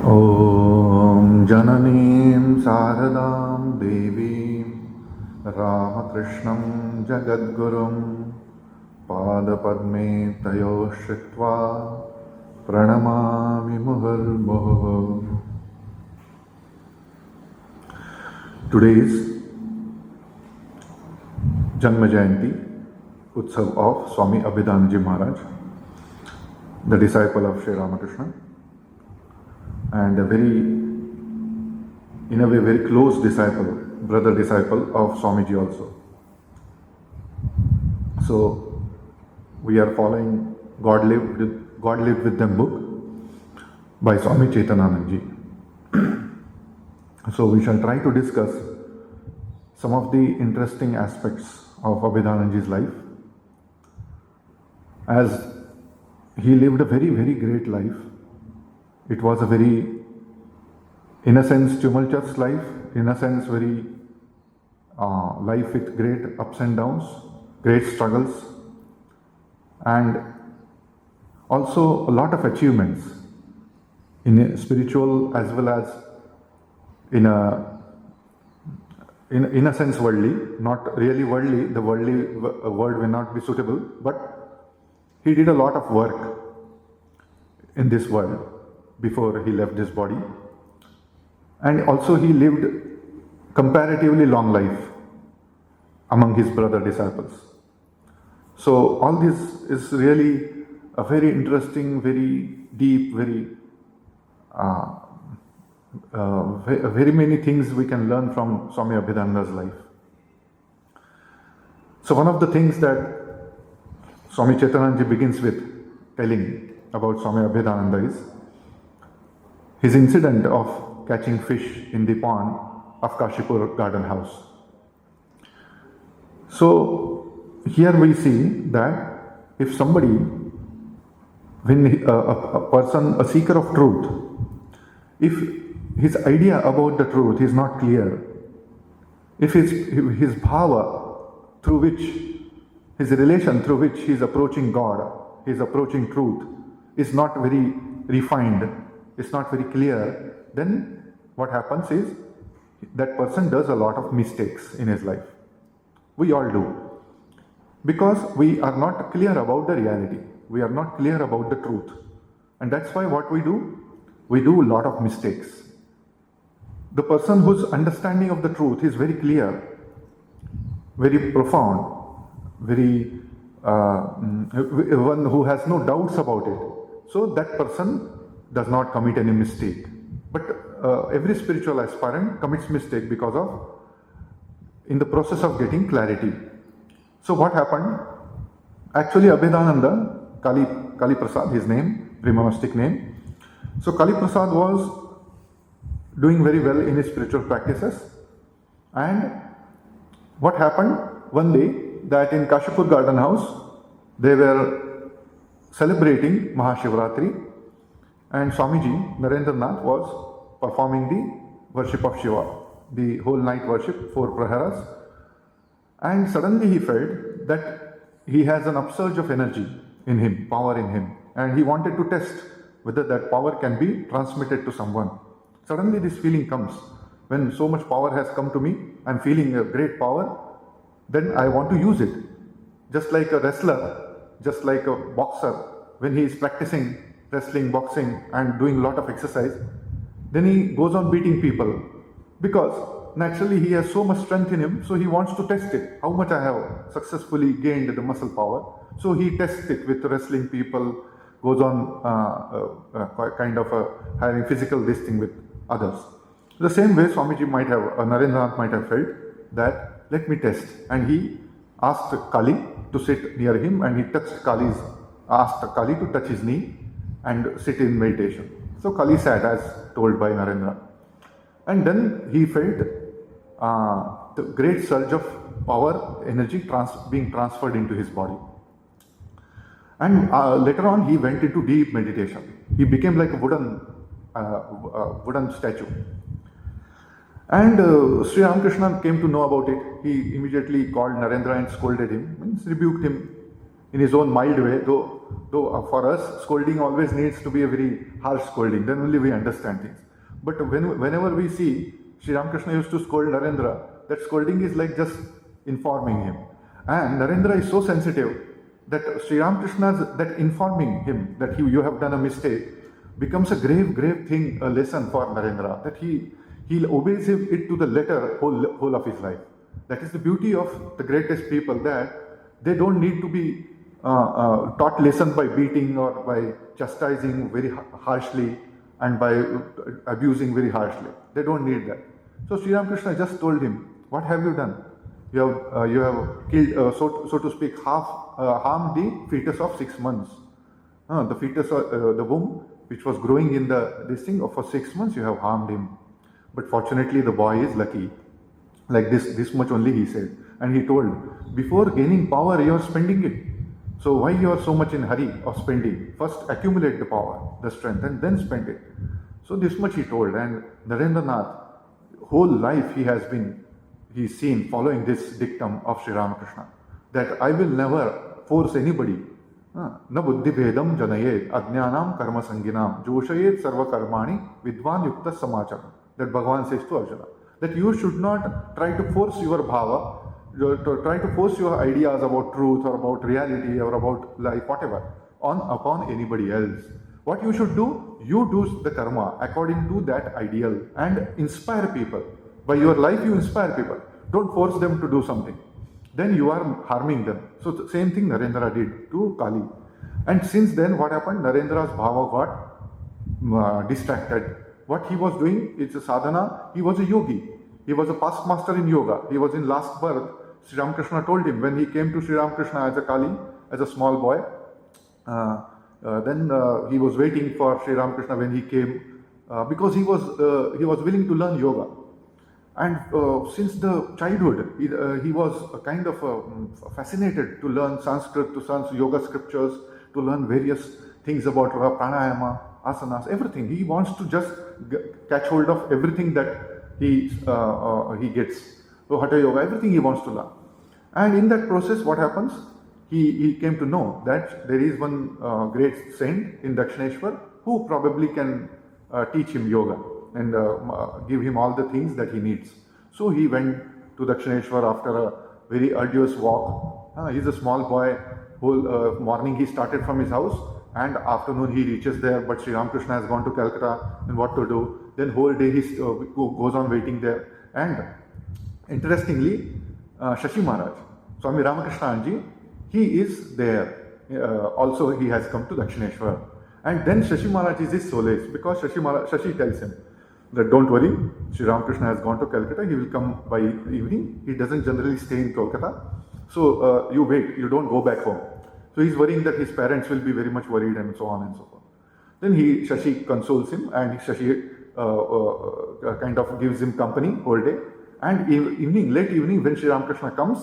Om Jananim Saradam Devim Ramakrishnam Jagadgurum Pada Padme Tayo Shritva Pranamami Muhurmuhu. Today is Janma Jayanti Utsav of Swami Abhedananda Maharaj, the disciple of Sri Ramakrishna, and in a way, very close disciple, brother disciple of Swamiji also. So, we are following God Lived with Them book by Swami Chaitananandji. So, we shall try to discuss some of the interesting aspects of Abhedanandaji's life, as he lived a very, very great life. It was a very, in a sense, tumultuous life, in a sense, very life with great ups and downs, great struggles, and also a lot of achievements in a spiritual as well as in a sense worldly, not really worldly, the worldly word will not be suitable, but he did a lot of work in this world before he left this body, and also he lived comparatively long life among his brother disciples. So all this is really a very interesting, very deep, very many things we can learn from Swami Abhedananda's life. So one of the things that Swami Chaitananandji begins with telling about Swami Abhedananda is his incident of catching fish in the pond of Kashipur garden house. So here we see that if somebody, when a person, a seeker of truth, if his idea about the truth is not clear, if his bhava through which, his relation through which he is approaching God, he is approaching truth, is not very refined, it's not very clear, then what happens is that person does a lot of mistakes in his life. We all do. Because we are not clear about the reality. We are not clear about the truth. And that's why what we do a lot of mistakes. The person whose understanding of the truth is very clear, very profound, very one who has no doubts about it. So that person does not commit any mistake. But every spiritual aspirant commits mistake because of, in the process of getting clarity. So what happened? Actually Abhedananda, Kali Prasad, his name, monastic name. So Kali Prasad was doing very well in his spiritual practices. And what happened one day, that in Kashipur garden house, they were celebrating Mahashivratri, and Swamiji, Narendranath, was performing the worship of Shiva, the whole night worship, 4 praharas. And suddenly he felt that he has an upsurge of energy in him, power in him, and he wanted to test whether that power can be transmitted to someone. Suddenly this feeling comes, when so much power has come to me, I am feeling a great power, then I want to use it. Just like a wrestler, just like a boxer, when he is practicing wrestling, boxing and doing a lot of exercise, then he goes on beating people, because naturally he has so much strength in him, so he wants to test it, how much I have successfully gained the muscle power. So he tests it with wrestling people, goes on having physical this thing with others. The same way Swamiji might have, Narendranath might have felt that, let me test. And he asked Kali to sit near him, and he asked Kali to touch his knee and sit in meditation. So Kali sat as told by Narendra. And then he felt the great surge of power, energy being transferred into his body. And later on he went into deep meditation. He became like a wooden statue. And Sri Ramakrishna came to know about it. He immediately called Narendra and scolded him, rebuked him in his own mild way, though though for us, scolding always needs to be a very harsh scolding, then only we understand things. But whenever we see Sri Ramakrishna used to scold Narendra, that scolding is like just informing him. And Narendra is so sensitive that Sri Ramakrishna's, that informing him that you have done a mistake becomes a grave thing, a lesson for Narendra, that he obeys it to the letter whole of his life. That is the beauty of the greatest people, that they don't need to be taught lesson by beating or by chastising very harshly and by abusing very harshly. They don't need that. So Sri Ramakrishna just told him, what have you done? You have killed, so to speak, harmed the fetus of 6 months. The fetus, the womb, which was growing in this thing, for 6 months you have harmed him. But fortunately the boy is lucky. Like this much only he said. And he told, before gaining power you are spending it. So why you are so much in hurry of spending? First accumulate the power, the strength, and then spend it. So this much he told. And Narendranath, whole life he's seen following this dictum of Sri Ramakrishna, that I will never force anybody. Na buddhi bhedam janayed ajnanam karma sanginam joshayed sarva karmani vidvan yukta samacham. That Bhagavan says to Arjuna, that you should not try to force your bhava, to try to force your ideas about truth or about reality or about life, whatever, upon anybody else. What you should do, you do the karma according to that ideal and inspire people. By your life you inspire people. Don't force them to do something. Then you are harming them. So the same thing Narendra did to Kali. And since then what happened? Narendra's bhava got distracted. What he was doing, it's a sadhana. He was a yogi. He was a past master in yoga. He was in last birth. Sri Ramakrishna told him when he came to Sri Ramakrishna as a Kali, as a small boy, then he was waiting for Sri Ramakrishna when he came, because he was willing to learn yoga. And since the childhood, he was kind of fascinated to learn Sanskrit, to learn yoga scriptures, to learn various things about pranayama, asanas, everything. He wants to just catch hold of everything that he gets. So Hatha Yoga, everything he wants to learn. And in that process, what happens? He came to know that there is one great saint in Dakshineshwar who probably can teach him yoga and give him all the things that he needs. So he went to Dakshineshwar after a very arduous walk. He's a small boy. Whole morning he started from his house, and afternoon he reaches there, but Sri Ramakrishna has gone to Calcutta, and what to do? Then whole day he goes on waiting there. And interestingly, Shashi Maharaj, Swami Ramakrishna ji, he is there. Also he has come to Dakshineshwar. And then Shashi Maharaj is his solace, because Shashi tells him that don't worry, Sri Ramakrishna has gone to Calcutta, he will come by evening. He doesn't generally stay in Kolkata. So you wait, you don't go back home. So he's worrying that his parents will be very much worried and so on and so forth. Then Shashi consoles him, and Shashi kind of gives him company whole day. And late evening, when Sri Ramakrishna comes,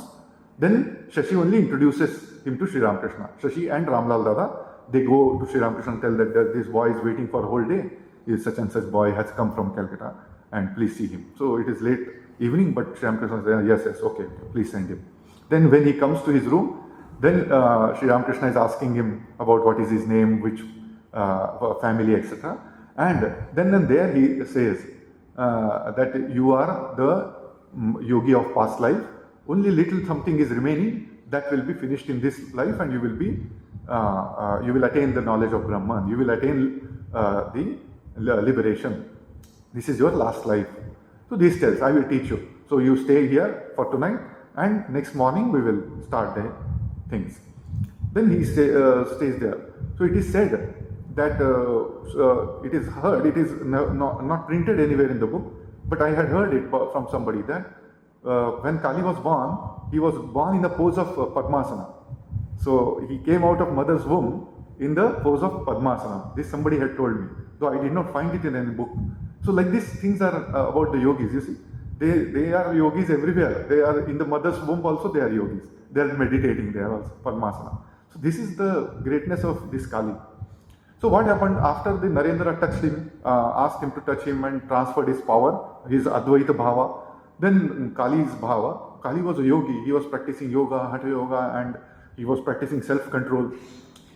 then Shashi only introduces him to Sri Ramakrishna. Shashi and Ramlal Dada, they go to Sri Ramakrishna and tell that this boy is waiting for a whole day. Such and such boy has come from Calcutta, and please see him. So it is late evening, but Sri Ramakrishna says, yes, okay, please send him. Then when he comes to his room, then Sri Ramakrishna is asking him about what is his name, which family, etc. And then and there he says that you are the yogi of past life. Only little something is remaining that will be finished in this life, and you will attain the knowledge of Brahman. You will attain the liberation. This is your last life. So this tells, I will teach you. So you stay here for tonight, and next morning we will start the things. Then he stays there. So it is said that it is heard, it is not printed anywhere in the book, but I had heard it from somebody that when Kali was born, he was born in the pose of Padmasana. So he came out of mother's womb in the pose of Padmasana. This somebody had told me, though I did not find it in any book. So like these things are about the yogis, you see. They are yogis everywhere. They are in the mother's womb also, they are yogis. They are meditating there also, Padmasana. So this is the greatness of this Kali. So what happened after the Narendra touched him, asked him to touch him and transferred his power, his Advaita Bhava, then Kali's Bhava. Kali was a yogi. He was practicing yoga, Hatha Yoga, and he was practicing self-control.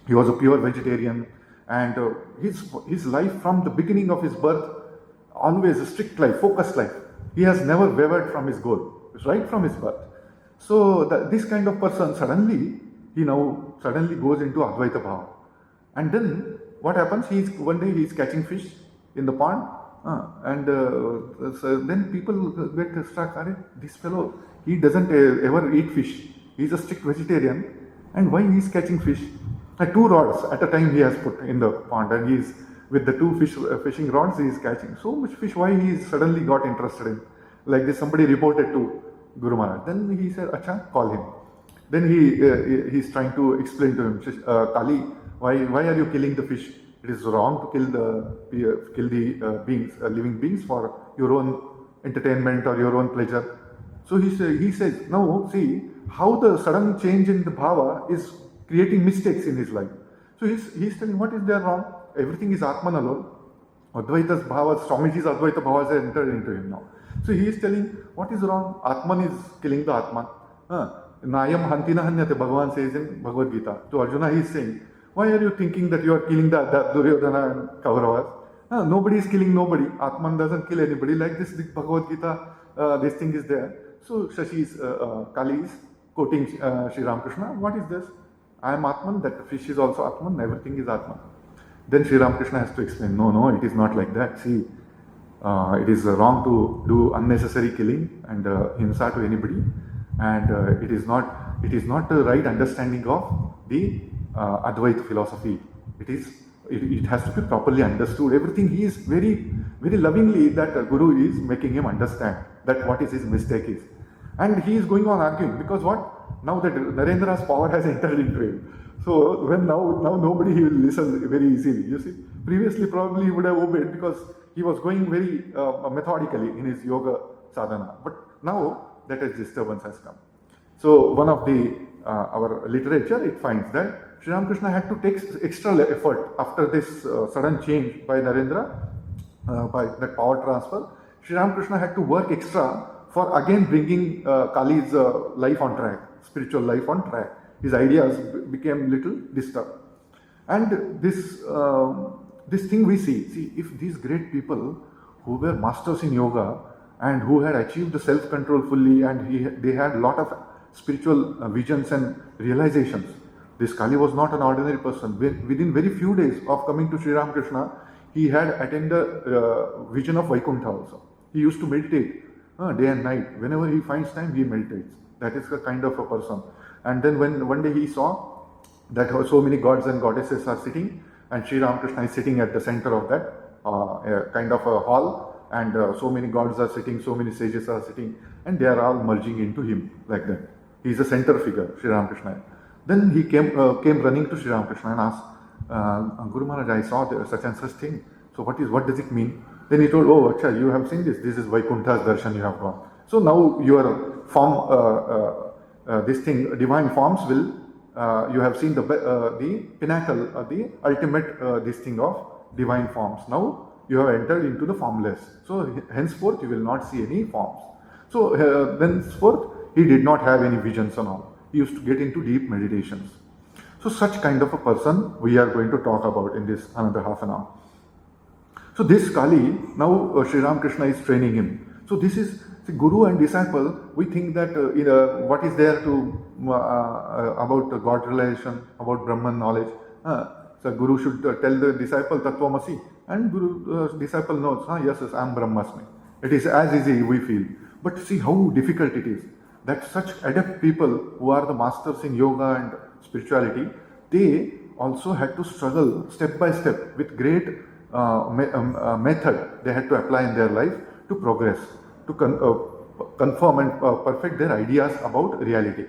He was a pure vegetarian, and his life from the beginning of his birth, always a strict life, focused life. He has never wavered from his goal, right from his birth. So this kind of person suddenly goes into Advaita Bhava. And then what happens? One day he's catching fish in the pond, so then people get struck. This fellow, he doesn't ever eat fish. He's a strict vegetarian, and why he's catching fish? 2 rods at a time he has put in the pond, and he's with the 2 fishing rods. He is catching so much fish. Why he suddenly got interested in like this? Somebody reported to Guru Maharaj. Then he said, "Acha, call him." Then he's trying to explain to him, Kali, why are you killing the fish? It is wrong to kill the beings, living beings, for your own entertainment or your own pleasure. So he says, no, see how the sudden change in the bhava is creating mistakes in his life. So he's telling, what is there wrong? Everything is Atman alone. Advaita's bhava, Swamiji's Advaita bhava has entered into him now. So he is telling, what is wrong? Atman is killing the Atman. Nayam hantina hanyate, Bhagavan says in Bhagavad Gita. To Arjuna he is saying, why are you thinking that you are killing the Duryodhana and Kauravas? Nobody is killing nobody. Atman doesn't kill anybody. Like this Bhagavad Gita, this thing is there. So Kali is quoting Sri Ramakrishna. What is this? I am Atman, that fish is also Atman, everything is Atman. Then Sri Ramakrishna has to explain, no, it is not like that. See, it is wrong to do unnecessary killing and hinsa to anybody, and it is not the right understanding of the Advaita philosophy. It has to be properly understood. Everything he is very, very lovingly, that Guru is making him understand that what is his mistake is. And he is going on arguing, because what? Now that Narendra's power has entered into him. So when now nobody he will listen very easily. You see, previously probably he would have obeyed because he was going very methodically in his yoga sadhana. But now that a disturbance has come. So one of our literature, it finds that Sri Ramakrishna had to take extra effort after this sudden change by Narendra, by that power transfer. Sri Ramakrishna had to work extra for again bringing Kali's life on track, spiritual life on track. His ideas became little disturbed. And this thing we see, if these great people who were masters in yoga and who had achieved the self-control fully, and they had a lot of spiritual visions and realizations. This Kali was not an ordinary person. Within very few days of coming to Sri Ramakrishna, he had attained a vision of Vaikuntha also. He used to meditate day and night. Whenever he finds time, he meditates. That is the kind of a person. And then when one day he saw that so many gods and goddesses are sitting, and Sri Ramakrishna is sitting at the center of that kind of a hall, and so many gods are sitting, so many sages are sitting, and they are all merging into him like that. He is a center figure, Sri Ramakrishna. Then he came running to Sri Ramakrishna and asked, Guru Maharaj, I saw such and such thing. So what does it mean? Then he told, oh, Acha, you have seen this. This is Vaikuntha's darshan you have got. So now your form, divine forms will, you have seen the pinnacle, the ultimate this thing of divine forms. Now you have entered into the formless. So henceforth you will not see any forms. So thenceforth he did not have any visions and all. He used to get into deep meditations. So such kind of a person we are going to talk about in this another half an hour. So this Kali, now Sri Ramakrishna is training him. So this is the Guru and disciple. We think that what is there to about God realization, about Brahman knowledge. So Guru should tell the disciple Tattvamasi, and disciple knows, yes, I am Brahmasmi. It is as easy we feel. But see how difficult it is. That such adept people who are the masters in yoga and spirituality, they also had to struggle step by step with great method they had to apply in their life to progress, to confirm and perfect their ideas about reality.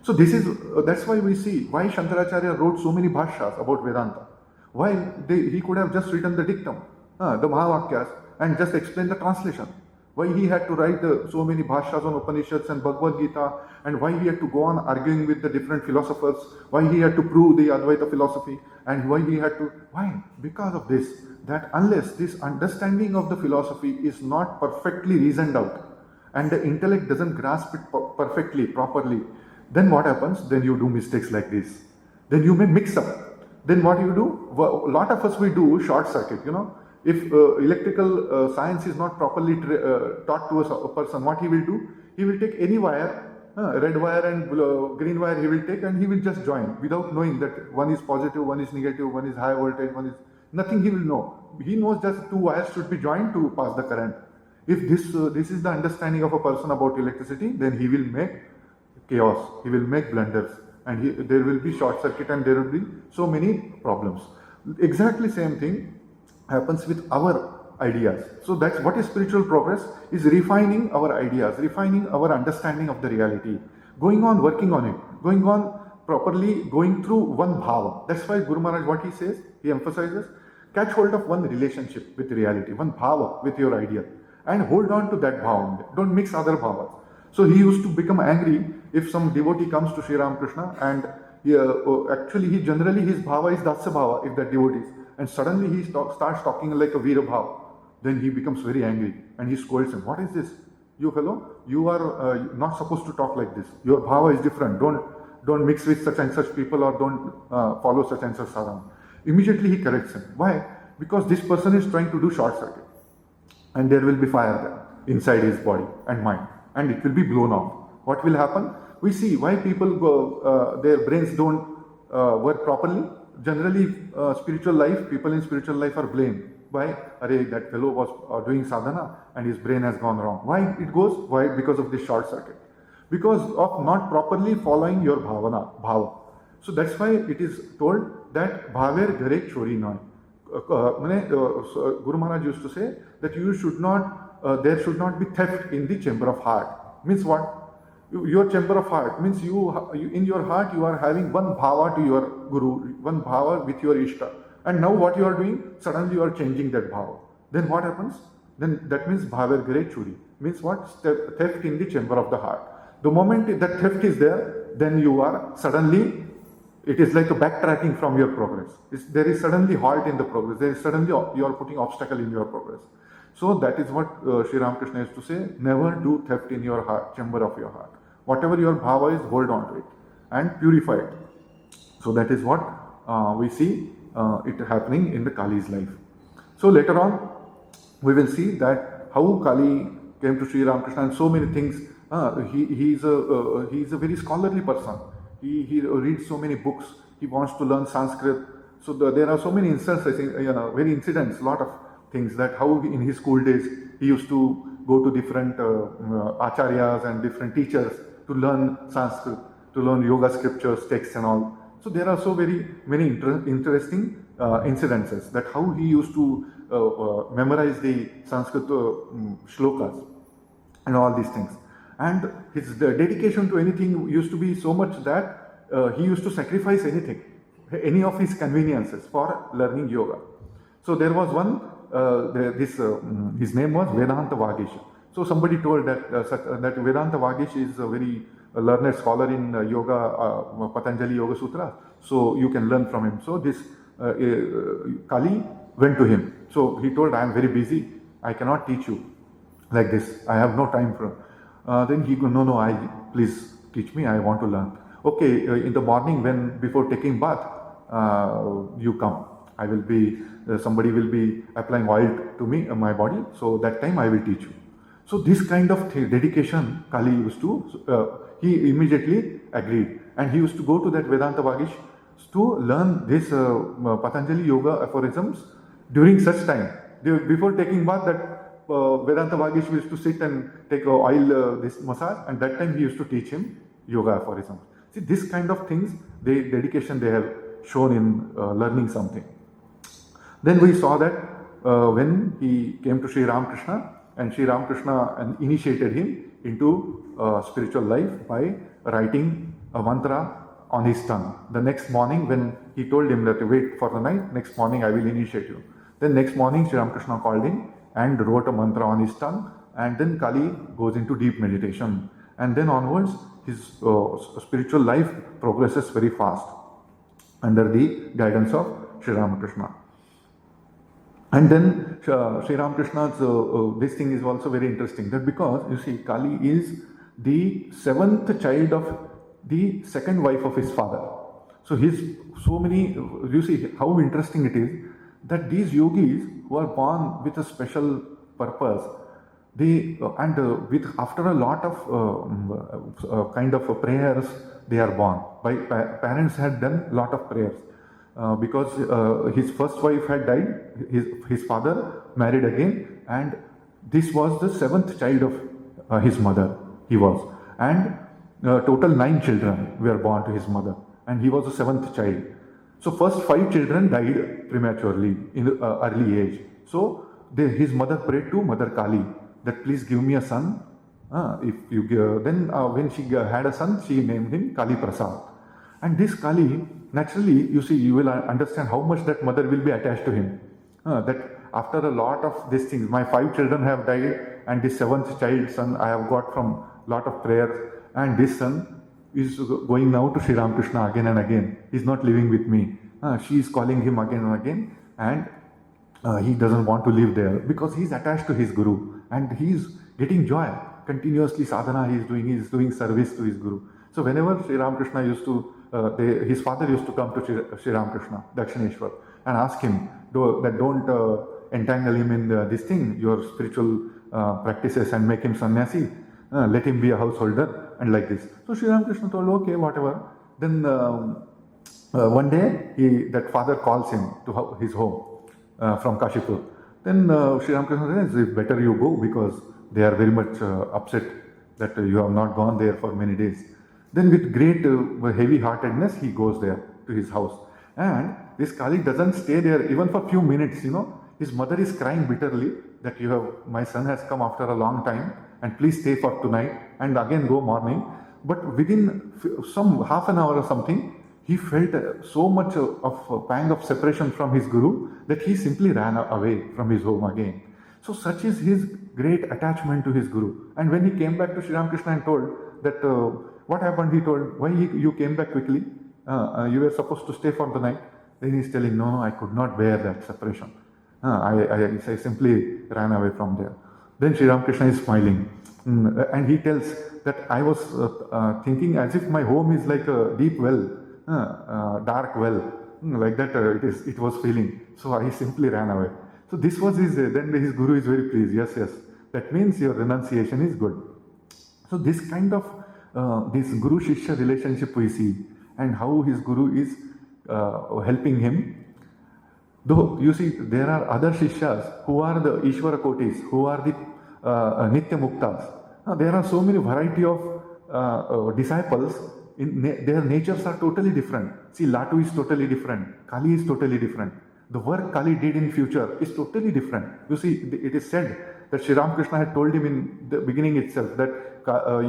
So that's why we see why Shankaracharya wrote so many bhashyas about Vedanta. Why he could have just written the dictum, the Mahavakyas, and just explained the translation. Why he had to write so many bhashyas on Upanishads and Bhagavad Gita, and why he had to go on arguing with the different philosophers, why he had to prove the Advaita philosophy, and why? Because of this, that unless this understanding of the philosophy is not perfectly reasoned out, and the intellect doesn't grasp it perfectly, properly, then what happens? Then you do mistakes like this. Then you may mix up. then what you do? A lot of us, we do short circuit, If electrical science is not properly taught to a person, what he will do? He will take any wire, red wire and green wire he will take, and he will just join without knowing that one is positive, one is negative, one is high voltage, one is nothing. He will know. He knows just two wires should be joined to pass the current. If this is the understanding of a person about electricity, then he will make chaos. He will make blunders, and there will be short circuit, and there will be so many problems. Exactly same thing happens with our ideas. So that's what is spiritual progress, is refining our ideas, refining our understanding of the reality, going on working on it, going on properly, going through one bhava. That's why Guru Maharaj, what he says, he emphasizes, catch hold of one relationship with reality, one bhava with your idea, and hold on to that bhava. Don't mix other bhavas. So he used to become angry if some devotee comes to Sri Ramakrishna, and actually generally his bhava is Dasya bhava, if that devotee is, and suddenly he starts talking like a Veera bhava. Then he becomes very angry and he scolds him. What is this? You fellow, you are not supposed to talk like this. Your bhava is different. Don't mix with such and such people, or don't follow such and such sadhana. Immediately he corrects him. Why? Because this person is trying to do short circuit, and there will be fire there inside his body and mind, and it will be blown off. What will happen? We see why people go, their brains don't work properly. Generally, spiritual life, people in spiritual life are blamed. Why? That fellow was doing sadhana and his brain has gone wrong. Why it goes? Why? Because of this short circuit. Because of not properly following your bhava. So that's why it is told that bhaver ghare chori noy. Guru Maharaj used to say that you should not, there should not be theft in the chamber of heart. Means what? Your chamber of heart means you in your heart you are having one bhava to your Guru, one bhava with your Ishta. And now what you are doing? Suddenly you are changing that bhava. Then what happens? Then that means bhaver ghare chori. Means what? Theft in the chamber of the heart. The moment that theft is there, then you are suddenly, it is like a backtracking from your progress. There is suddenly halt in the progress. There is suddenly you are putting obstacle in your progress. So that is what Sri Ramakrishna used to say, never do theft in your heart, chamber of your heart. Whatever your bhava is, hold on to it and purify it. So that is what we see it happening in the Kali's life. So later on, we will see that how Kali came to Sri Ramakrishna and so many things. He is a very scholarly person. He reads so many books. He wants to learn Sanskrit. So there are so many instances, very incidents, lot of things, that how in his school days he used to go to different acharyas and different teachers to learn Sanskrit, to learn yoga scriptures, texts and all. So there are so very many interesting incidences, that how he used to memorize the Sanskrit shlokas and all these things. And his dedication to anything used to be so much that he used to sacrifice anything, any of his conveniences for learning yoga. So there was one, his name was Vedanta Vagish. So somebody told that that Vedanta Vagish is a very learned scholar in yoga, Patanjali Yoga Sutra. So you can learn from him. So this Kali went to him. So he told, I am very busy. I cannot teach you like this. I have no time for. Then he goes, no, please teach me. I want to learn. Okay, in the morning before taking bath, you come. I will be, somebody will be applying oil to me, my body. So that time I will teach you. So this kind of dedication Kali used to, he immediately agreed. And he used to go to that Vedanta Vagish to learn this Patanjali Yoga aphorisms during such time. Before taking bath, that Vedanta Vagish used to sit and take oil, this massage, and that time he used to teach him yoga aphorisms. See, this kind of things, dedication they have shown in learning something. Then we saw that when he came to Sri Ramakrishna, and Sri Ramakrishna initiated him into spiritual life by writing a mantra on his tongue. The next morning, when he told him that wait for the night, next morning I will initiate you. Then next morning Sri Ramakrishna called him and wrote a mantra on his tongue, and then Kali goes into deep meditation. And then onwards, his spiritual life progresses very fast under the guidance of Sri Ramakrishna. And then Sri Ramakrishna's, this thing is also very interesting, that because you see, Kali is the seventh child of the second wife of his father. So so many, you see how interesting it is that these yogis who are born with a special purpose, they with after a lot of kind of prayers, they are born. Parents had done a lot of prayers because his first wife had died. His father married again, and this was the seventh child of his mother. He was, and total 9 children were born to his mother, and he was the seventh child. So first 5 children died prematurely in the early age. So his mother prayed to Mother Kali that please give me a son. If you give, then when she had a son, she named him Kali Prasad. And this Kali, naturally, you see, you will understand how much that mother will be attached to him. That after a lot of these things, my 5 children have died, and this 7th child son I have got from lot of prayers, and this son is going now to Sri Ramakrishna again and again. He's not living with me. She is calling him again and again, and he doesn't want to live there because he's attached to his guru and he's getting joy. Continuously sadhana he is doing service to his guru. So whenever Sri Ramakrishna used to, his father used to come to Sri Ramakrishna, Dakshineshwar, and ask him that don't entangle him in this thing, your spiritual practices, and make him sannyasi. Let him be a householder, and like this. So Sri Ramakrishna told, okay, whatever. Then one day that father calls him to his home from Kashipur. Then Sri Ramakrishna says, it's better you go because they are very much upset that you have not gone there for many days. Then with great heavy-heartedness, he goes there to his house. And this Kali doesn't stay there even for a few minutes, His mother is crying bitterly that my son has come after a long time, and please stay for tonight and again go morning. But within some half an hour or something, he felt so much of a pang of separation from his guru that he simply ran away from his home again. So such is his great attachment to his guru. And when he came back to Sri Ramakrishna and told that what happened, he told, why you came back quickly? You were supposed to stay for the night. Then he's telling, no, I could not bear that separation. I simply ran away from there. Then Sri Ramakrishna is smiling, and he tells that I was thinking as if my home is like a deep well, dark well, like that it was feeling. So I simply ran away. So this was then his guru is very pleased. Yes, that means your renunciation is good. So this kind of this guru-shishya relationship we see, and how his guru is helping him. Though you see, there are other shishyas who are the Ishvara Kotis, who are the Nitya Muktas. There are so many variety of disciples. Their natures are totally different. See, Latu is totally different. Kali is totally different. The work Kali did in future is totally different. You see, it is said that Sri Ramakrishna had told him in the beginning itself that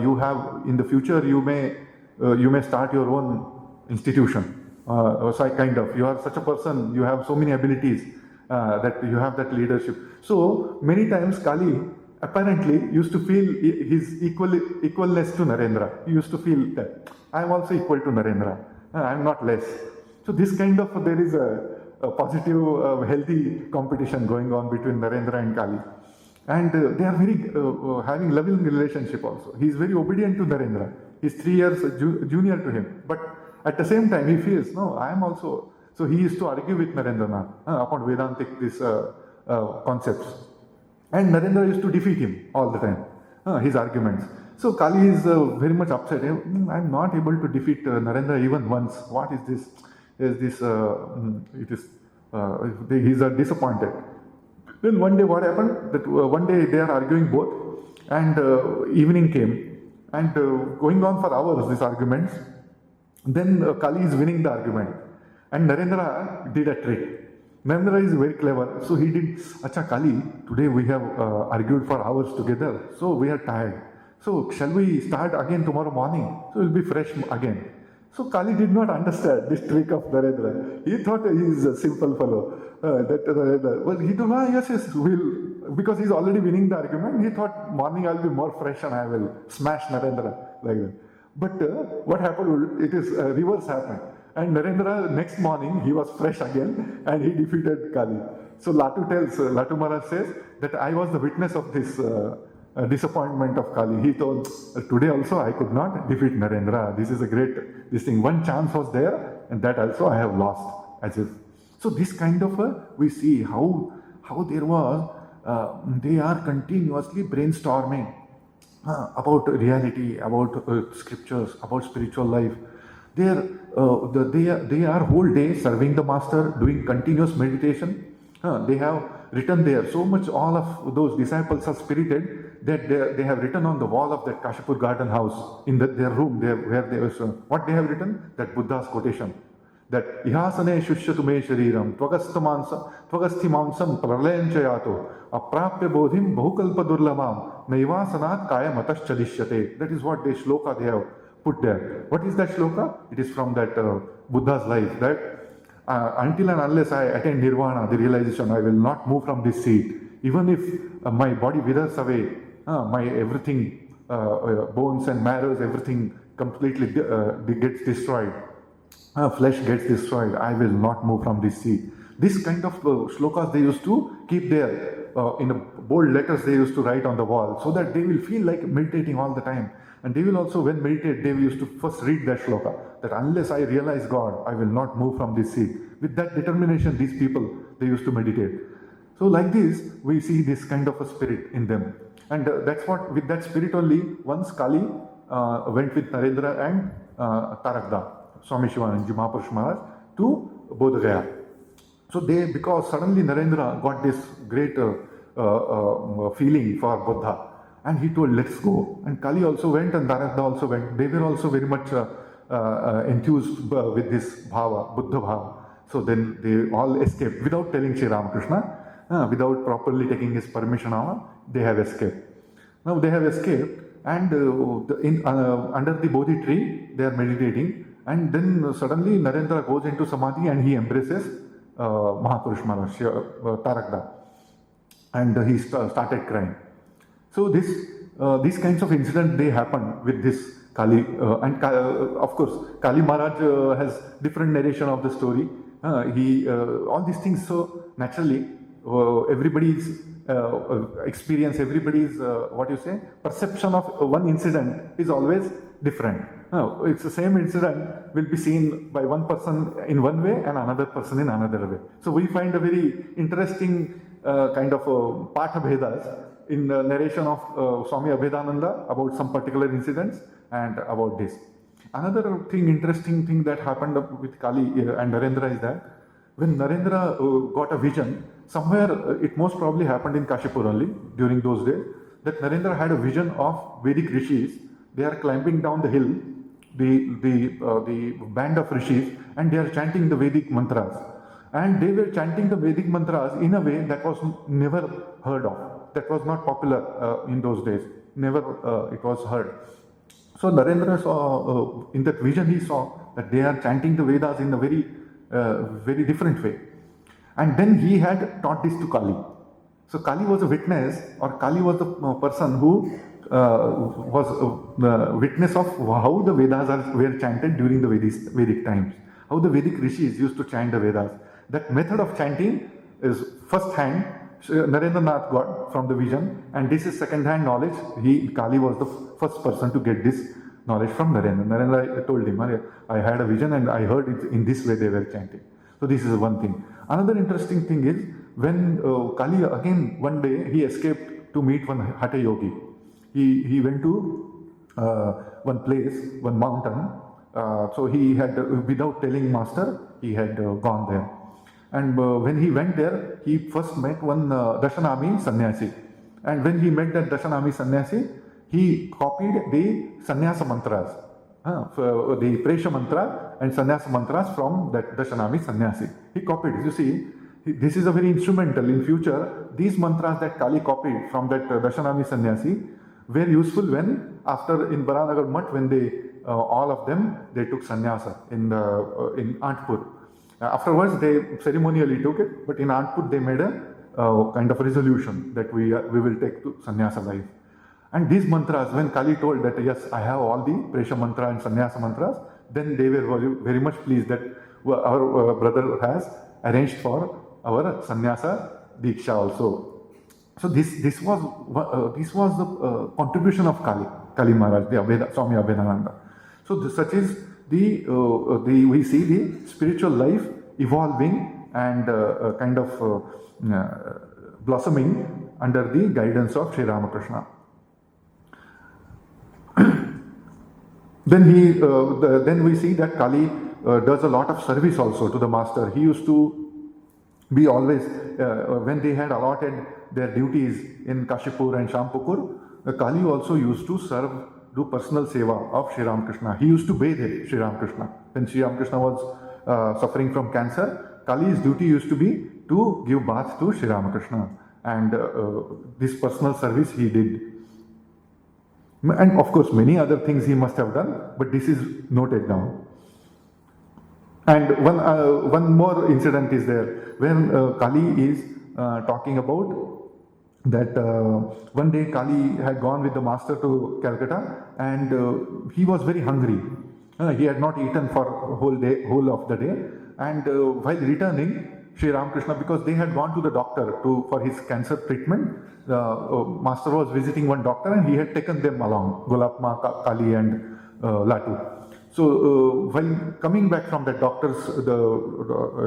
you have in the future you may start your own institution. So kind of, you are such a person, you have so many abilities that you have that leadership. So many times Kali apparently used to feel his equalness to Narendra. He used to feel that I am also equal to Narendra. I am not less. So this kind of, there is a positive, healthy competition going on between Narendra and Kali. And they are very having loving relationship also. He is very obedient to Narendra. He is 3 years junior to him. But at the same time, he feels, no, I am also. So he used to argue with Narendra upon Vedantic concepts. And Narendra used to defeat him all the time, his arguments. So Kali is very much upset. I am not able to defeat Narendra even once. What is this? He is disappointed. Then one day what happened? That one day they are arguing both, and evening came, and going on for hours these arguments. Then Kali is winning the argument, and Narendra did a trick. Narendra is very clever, so he did, Acha Kali, today we have argued for hours together, so we are tired. So shall we start again tomorrow morning? So we'll be fresh again. So Kali did not understand this trick of Narendra. He thought he is a simple fellow. Well, he told, yes, we'll, because he's already winning the argument, he thought morning I'll be more fresh and I will smash Narendra like that. But what happened, it is reverse happened. And Narendra, next morning, he was fresh again and he defeated Kali. So Latu Maharaj says that I was the witness of this disappointment of Kali. He told, today also I could not defeat Narendra. This is a great, this thing. One chance was there and that also I have lost, as if. So this kind of we see how there was, they are continuously brainstorming about reality, about scriptures, about spiritual life. They are whole day serving the master, doing continuous meditation. They have written there so much. All of those disciples are spirited that they have written on the wall of that Kashipur garden house in their room there where they was. What they have written? That Buddha's quotation. That ihasane shushyatu me shariram tvagasti mansam pralayam chayato aprapya bodhim bahukalpa durlabam naivasanat kaya matas chadishyate. That is what the shloka they have put there. What is that shloka? It is from that Buddha's life, that until and unless I attain nirvana, the realization, I will not move from this seat. Even if my body withers away, my everything, bones and marrows, everything completely gets destroyed. Flesh gets destroyed, I will not move from this seat. This kind of shlokas they used to keep there in bold letters they used to write on the wall, so that they will feel like meditating all the time. And they will also, when meditate, they used to first read that shloka, that unless I realize God, I will not move from this seat. With that determination, these people, they used to meditate. So like this, we see this kind of a spirit in them. And that's what, with that spirit only, once Kali went with Narendra and Tarakda, Swami Shivananji Mahapurush Maharaj, to Bodh Gaya. So because suddenly Narendra got this great feeling for Buddha, and he told, let's go. And Kali also went, and Tarakda also went. They were also very much enthused with this bhava, Buddha bhava. So then they all escaped without telling Sri Ramakrishna, without properly taking his permission. They have escaped. Now they have escaped, and under the Bodhi tree, they are meditating. And then suddenly Narendra goes into Samadhi and he embraces Mahapurush Maharaj, Tarakda. And he started crying. So these kinds of incidents, they happen with this Kali. And of course, Kali Maharaj has different narration of the story. All these things, so naturally, everybody's experience, everybody's, perception of one incident is always different. It's the same incident will be seen by one person in one way and another person in another way. So we find a very interesting kind of Patha Bhedas in the narration of Swami Abhedananda about some particular incidents and about this. Another interesting thing that happened with Kali and Narendra is that when Narendra got a vision, somewhere it most probably happened in Kashipur only during those days, that Narendra had a vision of Vedic rishis. They are climbing down the hill, the band of rishis, and they are chanting the Vedic mantras. And they were chanting the Vedic mantras in a way that was never heard of. That was not popular in those days. Never it was heard. So Narendra saw, in that vision he saw that they are chanting the Vedas in a very, very different way. And then he had taught this to Kali. So Kali was a witness, or Kali was the person who was the witness of how the Vedas were chanted during the Vedic times. How the Vedic rishis used to chant the Vedas. That method of chanting is first hand, Narendra Nath got from the vision, and this is second hand knowledge. Kali was the first person to get this knowledge from Narendra. Narendra told him, I had a vision and I heard it in this way they were chanting. So this is one thing. Another interesting thing is when Kali again one day he escaped to meet one Hatha Yogi. He went to one place, one mountain. So he had, without telling master, he had gone there. And when he went there, he first met one Dashanami sannyasi. And when he met that Dashanami sannyasi, he copied the sannyasa mantras, the Presha mantra and sannyasa mantras from that Dashanami sannyasi. He copied. You see, this is a very instrumental. In future, these mantras that Kali copied from that Dashanami sannyasi were useful when, after in Baranagar Mutt, when they, all of them, they took sannyasa in Antpur. Afterwards, they ceremonially took it, but in Antpur they made a kind of resolution that we will take to sannyasa life. And these mantras, when Kali told that, yes, I have all the Presha mantra and sannyasa mantras, then they were very much pleased that our brother has arranged for our sannyasa diksha also. So this was the contribution of Kali Maharaj, the Swami Abhedananda. So such is we see the spiritual life evolving and kind of blossoming under the guidance of Sri Ramakrishna. Then we see that Kali does a lot of service also to the master. He used to be always, when they had allotted their duties in Kashipur and Shampukur, Kali also used to do personal seva of Sri Ramakrishna. He used to bathe Sri Ramakrishna. When Sri Ramakrishna was suffering from cancer, Kali's duty used to be to give bath to Sri Ramakrishna. And this personal service he did. And of course, many other things he must have done, but this is noted down. And one more incident is there, when Kali is talking about that one day Kali had gone with the master to Calcutta, and he was very hungry. He had not eaten for whole of the day, and while returning, Sri Ramakrishna, because they had gone to the doctor for his cancer treatment, master was visiting one doctor and he had taken them along, Gulapma, Kali and Latu. So while coming back from the doctor's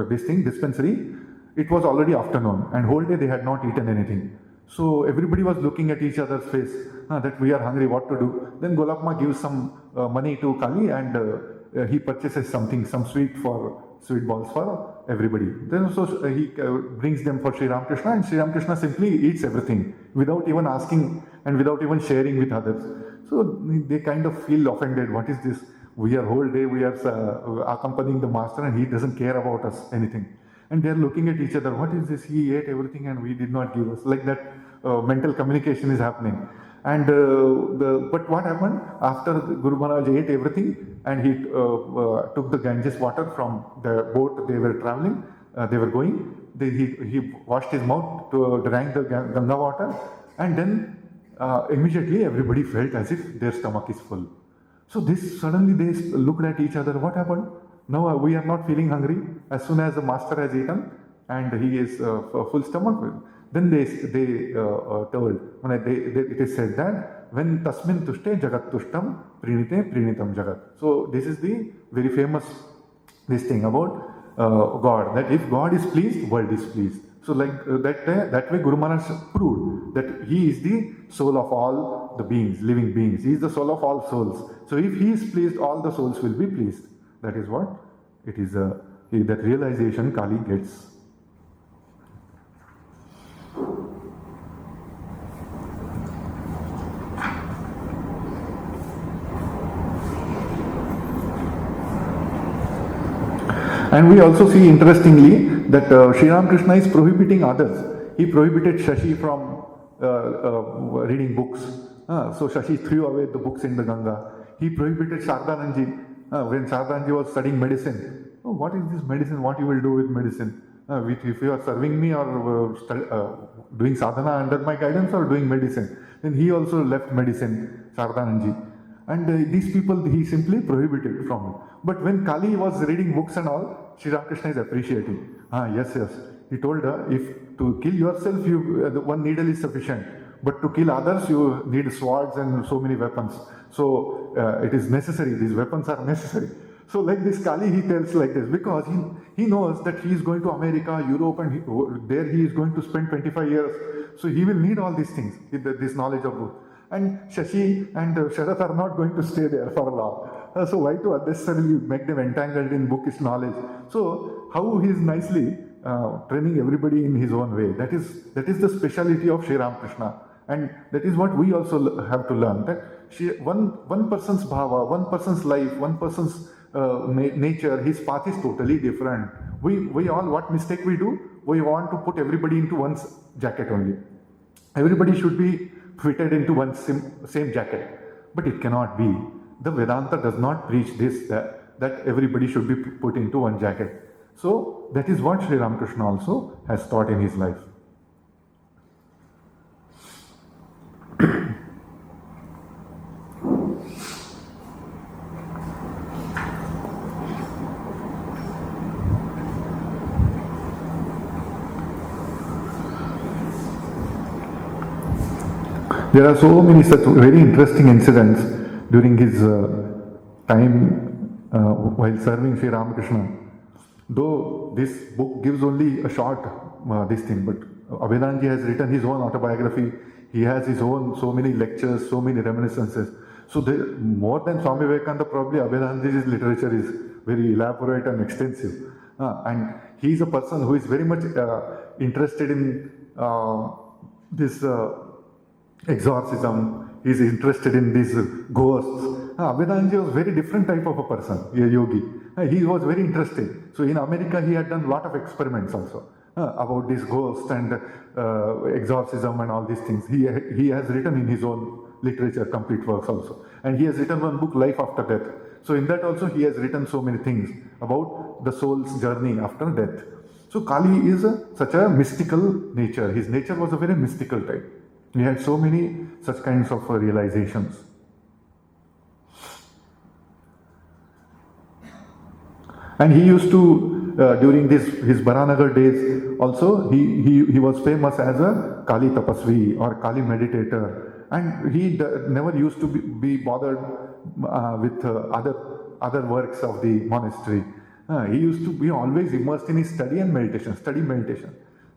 dispensary, it was already afternoon and whole day they had not eaten anything. So everybody was looking at each other's face, that we are hungry, what to do. Then Gulapma gives some money to Kali and he purchases something, some sweet balls for everybody. Then so he brings them for Sri Ramakrishna, and Sri Ramakrishna simply eats everything without even asking and without even sharing with others. So they kind of feel offended. What is this? We are whole day, we are accompanying the master and he doesn't care about us anything. And they are looking at each other. What is this? He ate everything and we did not give us. Like that mental communication is happening. And but what happened after Guru Maharaj ate everything and he took the Ganges water from the boat they were traveling, they were going. He washed his mouth to drank the Ganga water, and then immediately everybody felt as if their stomach is full. So this suddenly they looked at each other. What happened? Now we are not feeling hungry. As soon as the master has eaten and he is full stomach. Then they told, it is said that when tasmin tushte jagat tushtam prinite prinitam jagat. So this is the very famous thing about God, that if God is pleased, world is pleased. So like that way Guru Maharaj proved that he is the soul of all the beings, living beings. He is the soul of all souls. So if he is pleased, all the souls will be pleased. That is what it is. That realization Kali gets. And we also see interestingly that Sri Ramakrishna is prohibiting others. He prohibited Shashi from reading books. So Shashi threw away the books in the Ganga. He prohibited Sardananji when Sardananji was studying medicine. Oh, what is this medicine? What you will do with medicine? If you are serving me or doing sadhana under my guidance or doing medicine. Then he also left medicine, Sardananji. And these people he simply prohibited from it. But when Kali was reading books and all, Sri Ramakrishna is appreciating. Yes. He told her, if to kill yourself, one needle is sufficient. But to kill others, you need swords and so many weapons. So it is necessary. These weapons are necessary. So like this Kali, he tells like this because he knows that he is going to America, Europe, and there he is going to spend 25 years. So he will need all these things, this knowledge of book. And Shashi and Sharath are not going to stay there for long. So why to unnecessarily make them entangled in bookish knowledge? So how he is nicely training everybody in his own way. That is the speciality of Sri Ramakrishna. And that is what we also have to learn. That one person's bhava, one person's life, one person's nature, his path is totally different. We all, what mistake we do? We want to put everybody into one jacket only. Everybody should be fitted into one same jacket. But it cannot be. The Vedanta does not preach this, that everybody should be put into one jacket. So that is what Sri Ramakrishna also has taught in his life. There are so many such very interesting incidents during his time while serving Sri Ramakrishna. Though this book gives only a short this thing, but Abhedananda has written his own autobiography. He has his own so many lectures, so many reminiscences. So more than Swami Vivekananda, probably Abhedananda's literature is very elaborate and extensive. And he is a person who is very much interested in this exorcism. He is interested in these ghosts. Abhedananda was very different type of a person, a yogi. He was very interested. So in America, he had done a lot of experiments also about this ghost and exorcism and all these things. He has written in his own literature complete works also. And he has written one book, Life After Death. So in that also he has written so many things about the soul's journey after death. So Kali is such a mystical nature. His nature was a very mystical type. He had so many such kinds of realizations. And he used to, during his Baranagar days, also he was famous as a Kali Tapasvi or Kali meditator. And he never used to be bothered with other works of the monastery. He used to be always immersed in his study and meditation,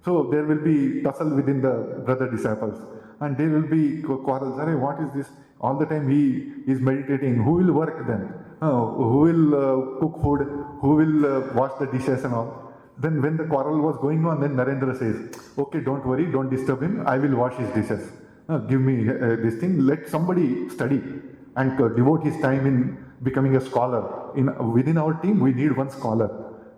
So there will be tussle within the brother disciples, and there will be quarrels. What is this? All the time he is meditating. Who will work then? Who will cook food? Who will wash the dishes and all? Then when the quarrel was going on, then Narendra says, okay, don't worry, don't disturb him. I will wash his dishes. Give me this thing. Let somebody study and devote his time in becoming a scholar. Within our team, we need one scholar.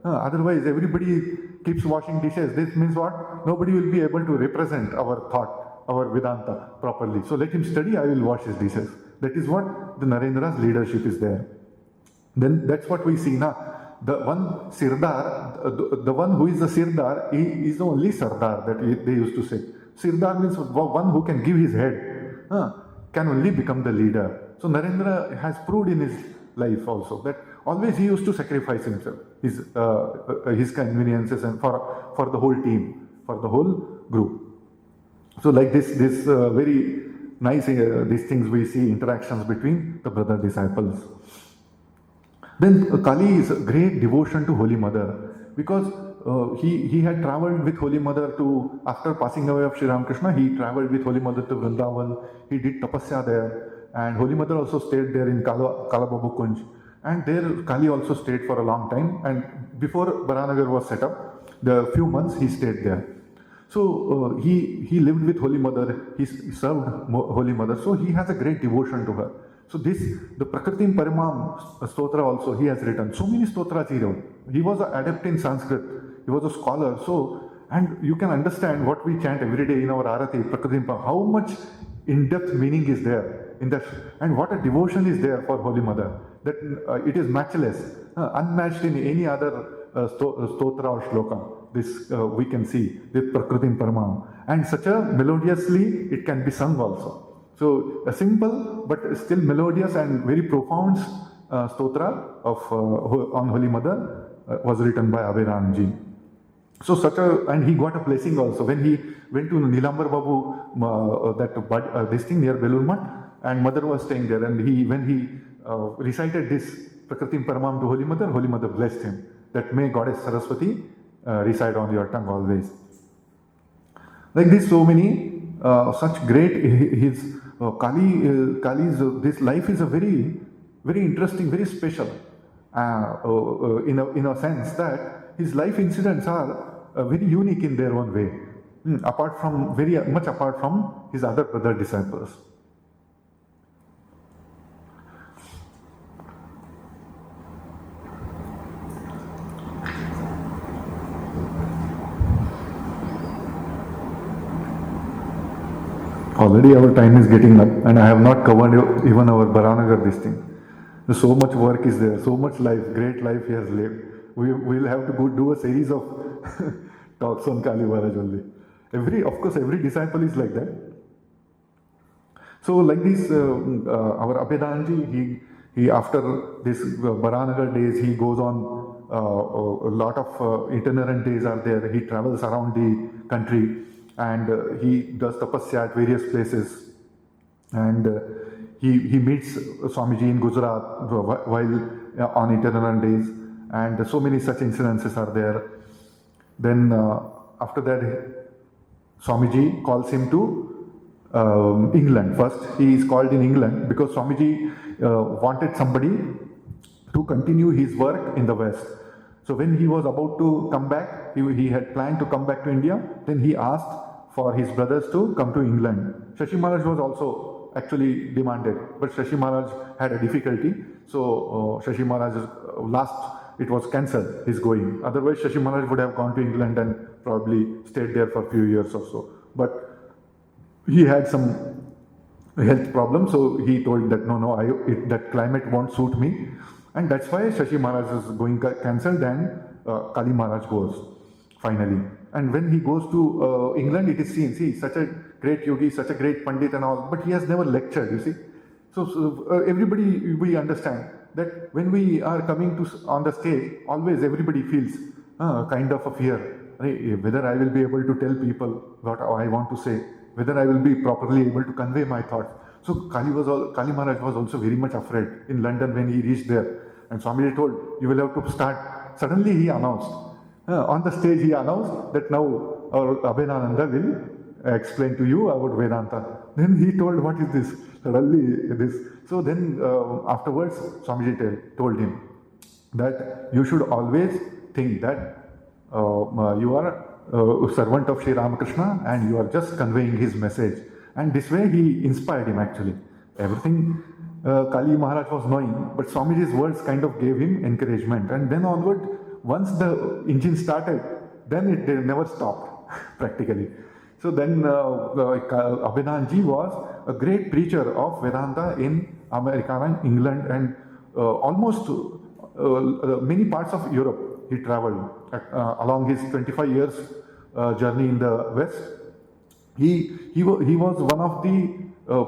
Otherwise, everybody keeps washing dishes. This means what? Nobody will be able to represent our thought, our Vedanta properly. So let him study, I will wash his dishes. That is what the Narendra's leadership is there. Then that's what we see now. The one Sirdar, the one who is the Sirdar, he is the only Sardar that they used to say. Sirdar means one who can give his head, can only become the leader. So Narendra has proved in his life also that always he used to sacrifice himself, his conveniences and for the whole team, for the whole group. So like this very nice these things we see interactions between the brother disciples. Then Kali is a great devotion to Holy Mother because he had travelled with Holy Mother to, after passing away of Sri Ramakrishna, he travelled with Holy Mother to Vrindavan. He did tapasya there, and Holy Mother also stayed there in Kalababu Kunj. And there Kali also stayed for a long time, and before Baranagar was set up, the few months he stayed there. So he lived with Holy Mother, he served Holy Mother, so he has a great devotion to her. So the Prakritim Parimam Stotra also he has written. So many stotras he wrote. He was an adept in Sanskrit. He was a scholar. So, and you can understand what we chant every day in our arati, Prakritim Parimam, how much in-depth meaning is there in that, and what a devotion is there for Holy Mother. That it is matchless, unmatched in any other stotra or shloka. This we can see with Prakritim Parimam. And such a melodiously it can be sung also. So a simple but still melodious and very profound stotra on Holy Mother was written by Abhedananda. So and he got a blessing also when he went to Nilambar Babu, this thing near Belur Math, and Mother was staying there, and when he recited this Prakritim Paramam to Holy Mother blessed him, that may Goddess Saraswati reside on your tongue always. Like this, so many such great his Kali's this life is a very, very interesting, very special in a sense that his life incidents are very unique in their own way, very much apart from his other brother disciples. Already our time is getting up, and I have not covered even our Baranagar this thing. So much work is there, so much life, great life he has lived. We will have to go do a series of talks on Kali Maharaj only. Every disciple is like that. So like this, our Abhedananda, he after this Baranagar days, he goes on a lot of itinerant days are there. He travels around the country. And he does tapasya at various places, and he meets Swamiji in Gujarat while on itinerant days, and so many such incidences are there. Then after that, Swamiji calls him to England. First, he is called in England because Swamiji wanted somebody to continue his work in the West. So when he was about to come back, he had planned to come back to India. Then he asked for his brothers to come to England. Shashi Maharaj was also actually demanded, but Shashi Maharaj had a difficulty. So Shashi Maharaj it was cancelled, his going. Otherwise, Shashi Maharaj would have gone to England and probably stayed there for a few years or so. But he had some health problems, so he told that no, that climate won't suit me. And that's why Shashi Maharaj is going cancelled and Kali Maharaj goes finally. And when he goes to England, it is seen, see, such a great yogi, such a great pandit and all, but he has never lectured, you see. So everybody, we understand that when we are coming to on the stage, always everybody feels kind of a fear, whether I will be able to tell people what I want to say, whether I will be properly able to convey my thoughts. So Kali Maharaj was also very much afraid in London when he reached there. And Swamiji told, you will have to start. Suddenly he announced, on the stage he announced that now our Abhedananda will explain to you about Vedanta. Then he told, what is this? Suddenly this. So then afterwards Swamiji told him that you should always think that you are a servant of Sri Ramakrishna and you are just conveying his message. And this way he inspired him actually. Everything Kali Maharaj was knowing, but Swamiji's words kind of gave him encouragement. And then onward, once the engine started, then it never stopped practically. So then Abhedananda was a great preacher of Vedanta in America and England and almost many parts of Europe he traveled along his 25 years journey in the West. He was one of the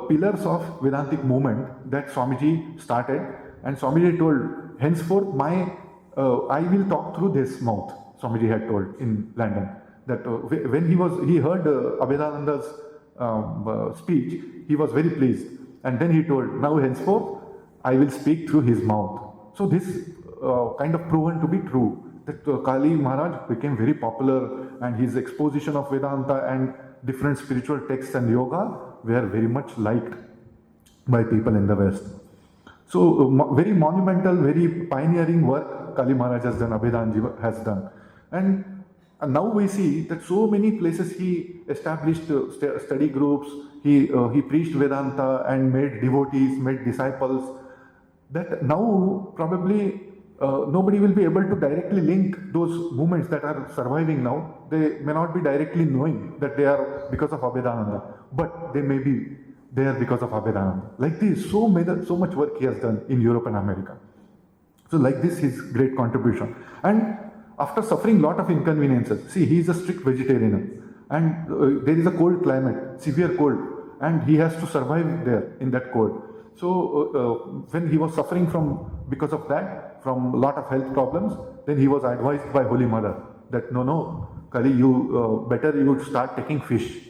pillars of Vedantic movement that Swamiji started, and Swamiji told, henceforth I will talk through this mouth, Swamiji had told in London. That when he heard Abhedananda's speech, he was very pleased. And then he told, now henceforth I will speak through his mouth. So this kind of proven to be true, that Kali Maharaj became very popular and his exposition of Vedanta and different spiritual texts and yoga were very much liked by people in the West. So very monumental, very pioneering work Kali Maharaj has done, Abhedananda has done. And now we see that so many places he established study groups, he preached Vedanta and made devotees, made disciples, that now probably nobody will be able to directly link those movements that are surviving now. They may not be directly knowing that they are because of Abhedananda, but they may be there because of Abhedananda. Like this, so much work he has done in Europe and America. So like this, his great contribution. And after suffering a lot of inconveniences, see, he is a strict vegetarian and there is a cold climate, severe cold, and he has to survive there in that cold. So when he was suffering because of that, from a lot of health problems, then he was advised by Holy Mother that no, Kali, better you would start taking fish.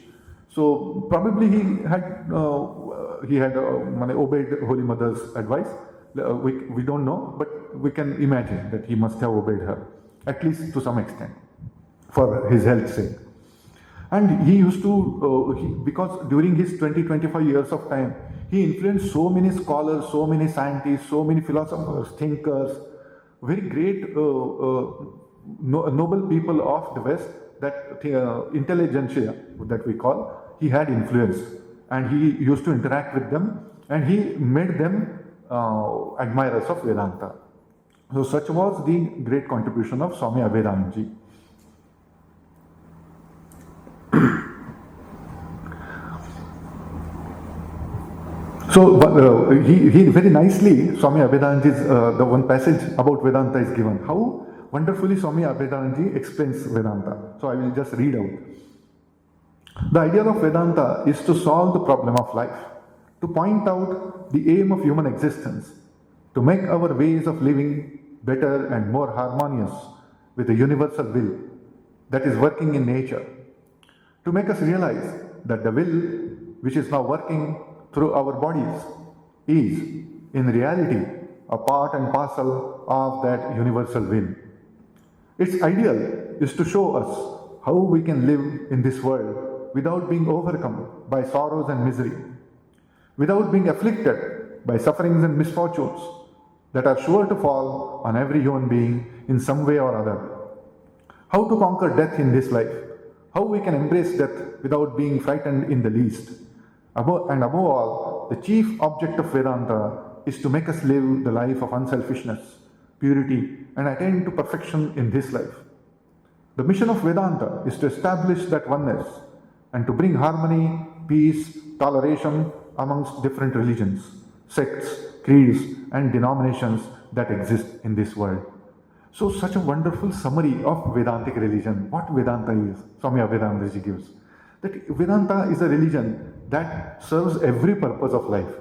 So probably he had obeyed Holy Mother's advice. We don't know, but we can imagine that he must have obeyed her, at least to some extent, for his health's sake. And he used to, because during his 20-25 years of time, he influenced so many scholars, so many scientists, so many philosophers, thinkers, very great noble people of the West, that intelligentsia that we call, he had influenced. And he used to interact with them and he made them admirers of Vedanta. So such was the great contribution of Swami Abhedananda. So he very nicely, Swami Abhedananda's, the one passage about Vedanta is given. How wonderfully Swami Abhedananda explains Vedanta. So I will just read out. The idea of Vedanta is to solve the problem of life, to point out the aim of human existence, to make our ways of living better and more harmonious with the universal will that is working in nature, to make us realize that the will which is now working through our bodies is, in reality, a part and parcel of that universal will. Its ideal is to show us how we can live in this world without being overcome by sorrows and misery, without being afflicted by sufferings and misfortunes that are sure to fall on every human being in some way or other. How to conquer death in this life, how we can embrace death without being frightened in the least. And above all, the chief object of Vedanta is to make us live the life of unselfishness, purity, and attain to perfection in this life. The mission of Vedanta is to establish that oneness and to bring harmony, peace, toleration amongst different religions, sects, creeds, and denominations that exist in this world. So, such a wonderful summary of Vedantic religion, what Vedanta is, Swami Abhedananda gives. That Vedanta is a religion that serves every purpose of life.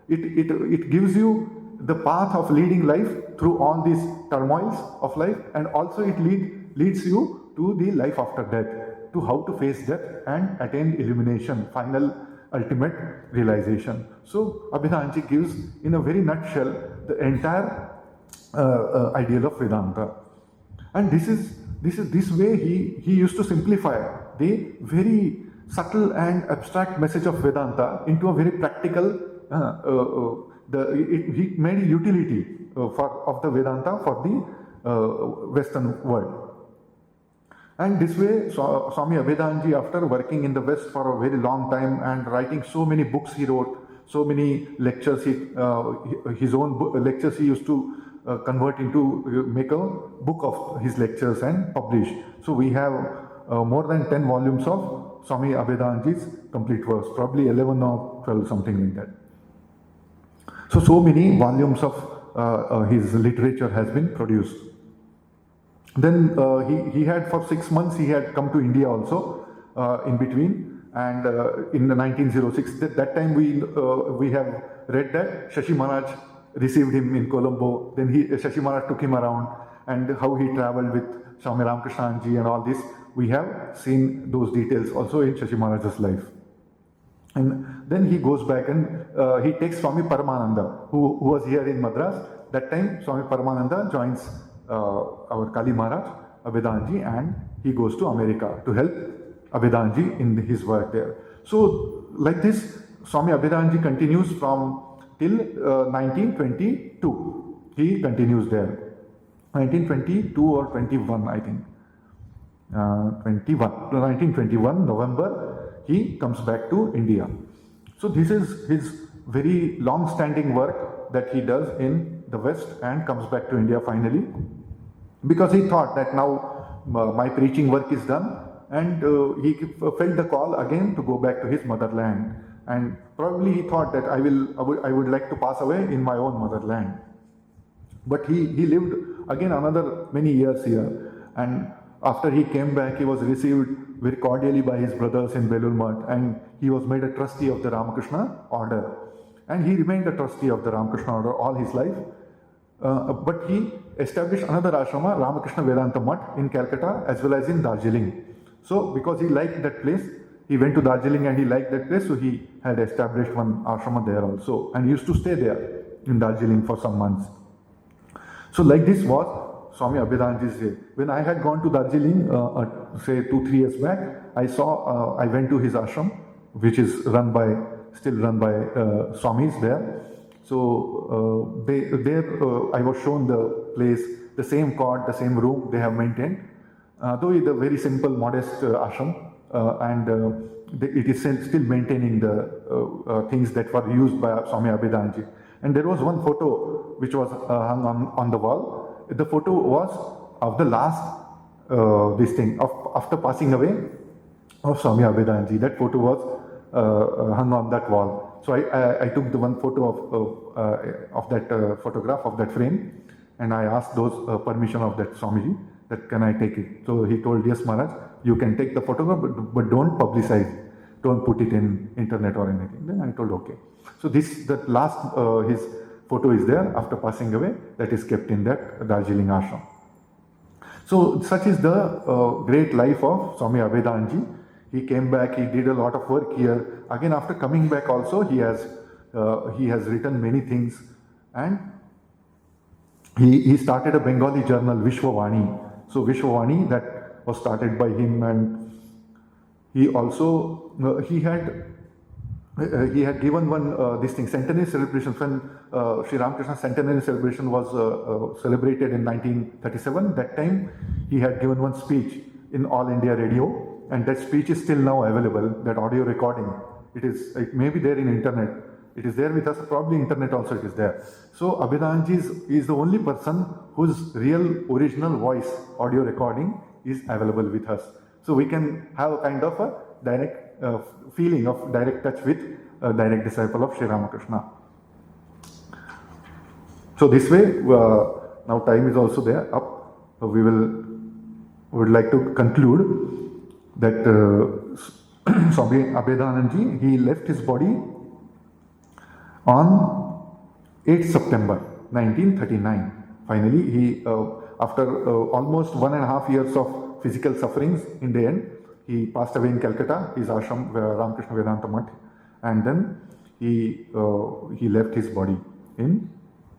It gives you the path of leading life through all these turmoils of life, and also it leads you to the life after death, to how to face death and attain illumination, final ultimate realization. So Abhedananda gives in a very nutshell the entire ideal of Vedanta. And this way he used to simplify the very subtle and abstract message of Vedanta into a very practical. He made a utility of the Vedanta for the Western world. And this way, Swami Abhedananda, after working in the West for a very long time and writing so many books he wrote, so many lectures, his own lectures he used to convert into, make a book of his lectures and publish. So we have more than 10 volumes of Swami Abhedananda's complete works, probably 11 or 12, something like that. So many volumes of his literature has been produced. Then he had for 6 months, he had come to India also in between, and in the 1906, that time we have read that Shashi Maharaj received him in Colombo, then Shashi Maharaj took him around, and how he travelled with Swami Ramakrishna and all this, we have seen those details also in Shashi Maharaj's life. And then he goes back and he takes Swami Paramananda, who was here in Madras. That time Swami Paramananda joins our Kali Maharaj, Abhedananda, and he goes to America to help Abhedananda in his work there. So like this, Swami Abhedananda continues from till 1922. He continues there. 1922 or 21, I think. 1921, November, he comes back to India. So this is his very long-standing work that he does in the West and comes back to India finally, because he thought that now my preaching work is done, and he felt the call again to go back to his motherland, and probably he thought that I would like to pass away in my own motherland. But he lived again another many years here, and after he came back, he was received very cordially by his brothers in Belur, and he was made a trustee of the Ramakrishna order. And he remained a trustee of the Ramakrishna order all his life. But he established another ashrama, Ramakrishna-Vedanta Math, in Calcutta as well as in Darjeeling. So because he liked that place, he went to Darjeeling and he liked that place, so he had established one ashrama there also. And he used to stay there in Darjeeling for some months. So like this was Swami Abhedananda's day. When I had gone to Darjeeling, say 2-3 years back, I went to his ashram, which is still run by Swamis there. So there I was shown the place, the same cot, the same room they have maintained. Though it's a very simple, modest ashram, and it is still maintaining the things that were used by Swami Abhedananda. And there was one photo which was hung on the wall. The photo was of the last after passing away of Swami Abhedananda. That photo was hung on that wall. So I took the one photo of that photograph of that frame, and I asked those permission of that Swamiji that can I take it. So he told, yes Maharaj, you can take the photograph, but don't publicize, don't put it in internet or anything. Then I told okay. So that last his photo is there after passing away, that is kept in that Darjeeling ashram. So such is the great life of Swami Abhedananda. He came back, he did a lot of work here. Again, after coming back also, he has he has written many things, and he started a Bengali journal, Vishwavani. So Vishwavani, that was started by him, and he also he had given one this thing, centenary celebration, when Sri Ramakrishna centenary celebration was celebrated in 1937. That time he had given one speech in All India Radio, and that speech is still now available, that audio recording. It may be there in internet. It is there with us, probably internet also it is there. So Abhedananda is the only person whose real original voice audio recording is available with us. So we can have a kind of a direct feeling of direct touch with a direct disciple of Sri Ramakrishna. So this way, now time is also there up. We would like to conclude that Swami Abhedananda, he left his body on 8th September 1939. Finally, he after almost 1.5 years of physical sufferings, in the end, he passed away in Calcutta, his ashram, Ramakrishna Math, and then he left his body in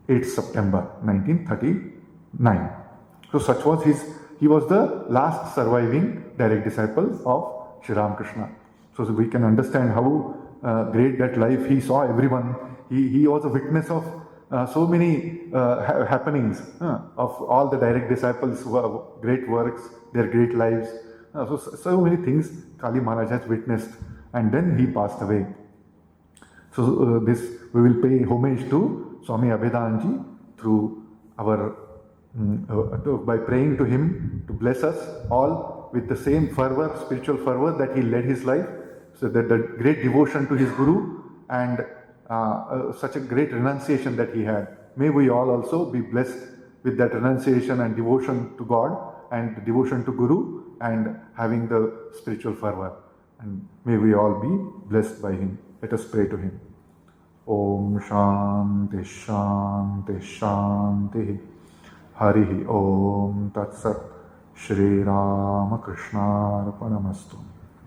8th September 1939. So such was he was the last surviving direct disciple of Sri Ramakrishna. So we can understand how great that life. He saw everyone. He was a witness of so many happenings of all the direct disciples' great works, their great lives. So many things Kali Maharaj has witnessed, and then he passed away. So this we will pay homage to Swami Abhedananda through our by praying to him to bless us all with the same fervor, spiritual fervor that he led his life. So that the great devotion to his Guru and such a great renunciation that he had. May we all also be blessed with that renunciation and devotion to God and devotion to Guru and having the spiritual fervor. And may we all be blessed by him. Let us pray to him. Om Shanti Shanti Shanti Harihi Om Tat Sat Sri Ramakrishna Arpanamastu.